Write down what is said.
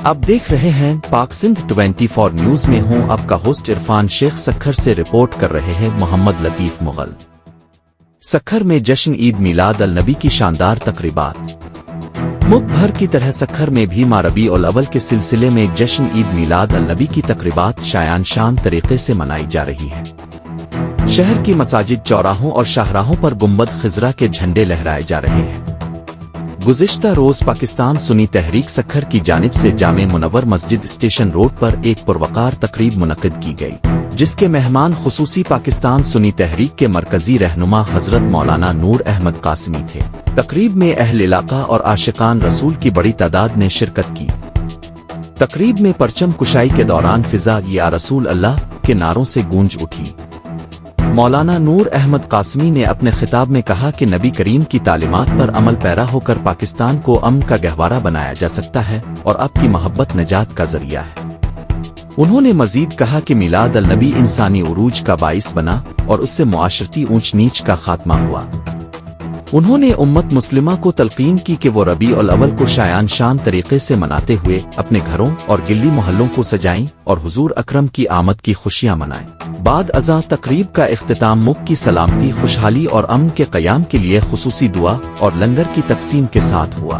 आप देख रहे हैं पाक सिंध 24 न्यूज में हूं आपका होस्ट इरफान शेख। सक्खर से रिपोर्ट कर रहे हैं मोहम्मद लतीफ मुगल। सक्खर में जश्न ईद मिलाद अल नबी की शानदार तकरीबात। मुल्क भर की तरह सक्खर में भी माह रबीउल अव्वल के सिलसिले में जश्न ईद मिलाद अल नबी की तकरीबात शायान शान तरीके से मनाई जा रही है। शहर की मसाजिद, चौराहों और शाहराहों पर गुंबद खिजरा के झंडे लहराए जा रहे हैं। गुज़िश्ता रोज पाकिस्तान सुन्नी तहरीक सक्खर की जानिब से जामे मुनव्वर मस्जिद स्टेशन रोड पर एक पुरवकार तकरीब मुनक्किद की गई, जिसके मेहमान खुसूसी पाकिस्तान सुन्नी तहरीक के मरकजी रहनुमा हजरत मौलाना नूर अहमद कासमी थे। तकरीब में अहल इलाका और आशिकान रसूल की बड़ी तादाद ने शिरकत की। तकरीब में परचम कुशाई के दौरान फिजा या रसूल अल्लाह के नारों से गूंज उठी। मौलाना नूर अहमद कासमी ने अपने खिताब में कहा कि नबी करीम की तालीमात पर अमल पैरा होकर पाकिस्तान को अमन का गहवारा बनाया जा सकता है और आपकी मोहब्बत नजात का जरिया है। उन्होंने मजीद कहा कि मिलाद अल नबी इंसानी उरूज का बाइस बना और उससे मुआशरती ऊंच नीच का खात्मा हुआ। उन्होंने उम्मत मुस्लिमा को तलकीन की कि वो रबीउल अव्वल को शायान शान तरीके से मनाते हुए अपने घरों और गिल्ली मोहल्लों को सजाएं और हुजूर अकरम की आमद की खुशियां मनाएं। बाद अज़ां तकरीब का इख्तिताम मुल्क की सलामती, खुशहाली और अमन के क़याम के लिए खुसूसी दुआ और लंगर की तकसीम के साथ हुआ।